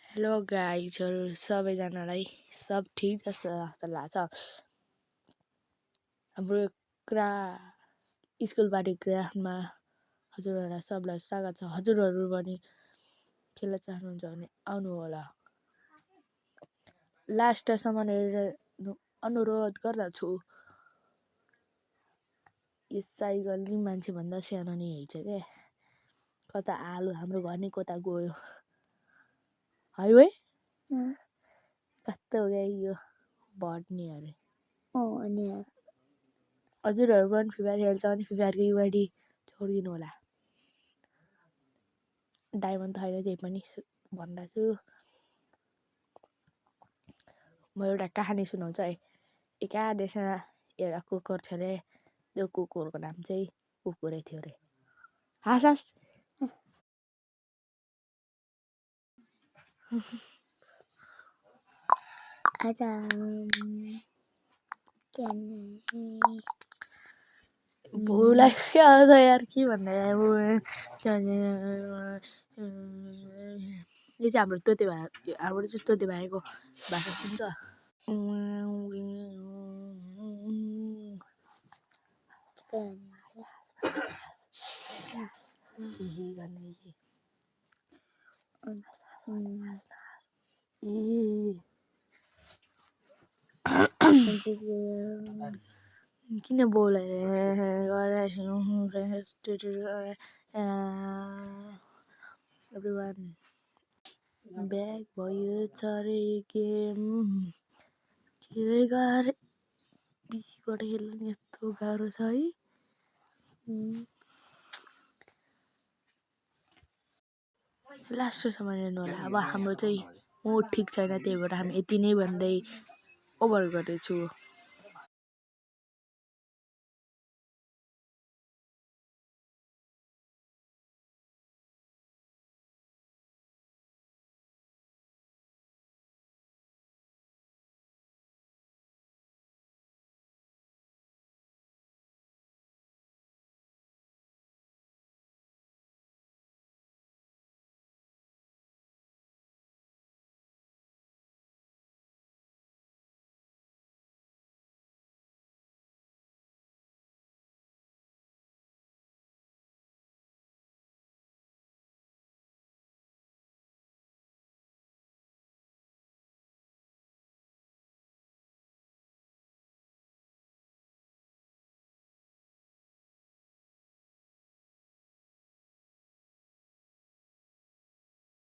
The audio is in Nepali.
हेलो गाइजहरू सबैजनालाई सब ठिक छ जस्तो लाग्छ। हाम्रो स्कुलबारी ग्राउन्डमा हजुरहरूलाई सबलाई स्वागत छ। हजुरहरू पनि खेल्न चाहनुहुन्छ भने आउनु होला। लास्टसम्म हेरेर अनुरोध गर्दछु। यो साइकल नि मान्छेभन्दा सानो नि हैछ क्या। कता आलु हाम्रो घर नि कता गयो। हाइवे कस्तो हो क्या यो भट्नी अरे। अनि हजुरहरू पनि फ्री फायर खेल्छ भने फ्री फायरको युआइडी छोडिदिनु होला। डायमन्ड छैन त्यही पनि भन्दैछु। म एउटा कहानी सुनाउँछु है। एका देशमा एउटा कुकुर थियो अरे। त्यो कुकुरको नाम चाहिँ कुकुरै थियो अरे। हाँस भूलाई क्या हो यार के भन्ने यो चाहिँ हाम्रो तोते भाइ हाम्रो चाहिँ तोते भाइको भाषा सुन्छ। किन everyone ब्याग भयो चरे गेम के गरे पिसीबाट खेल्नु यस्तो गाह्रो छ है। लास्टसम्म हेर्नु होला। अब हाम्रो चाहिँ मुड ठिक छैन त्यही भएर हामी यति नै भन्दै ओभर गर्दैछु।